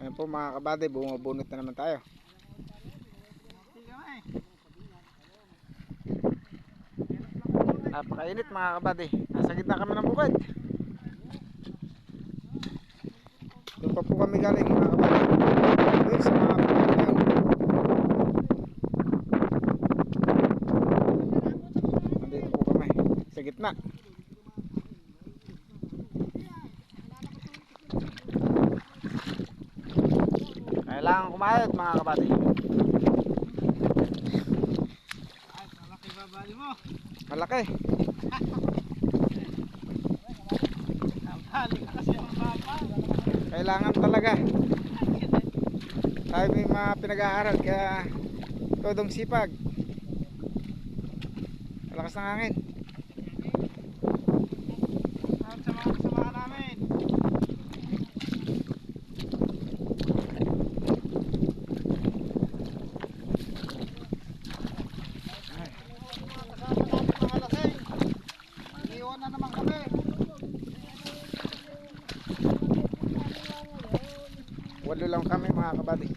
Ayan po mga kabady, bumubunot na naman tayo. Napakainit mga kabady. Nasa gitna kami ng bukid. Doon pa po kami galing mga kabady. Doon sa mga pagkakaw. Nandito po kami sa gitna. Kailangan kumayod mga kabady. Malaki babali mo. Malaki. Babali ka kasi ang baba. Kailangan talaga. Tayo may mga pinag-aaral kaya todong sipag. Malakas ng hangin. At sa mga kasama namin. Iiwan na naman kami. Walo lang kami mga kabady.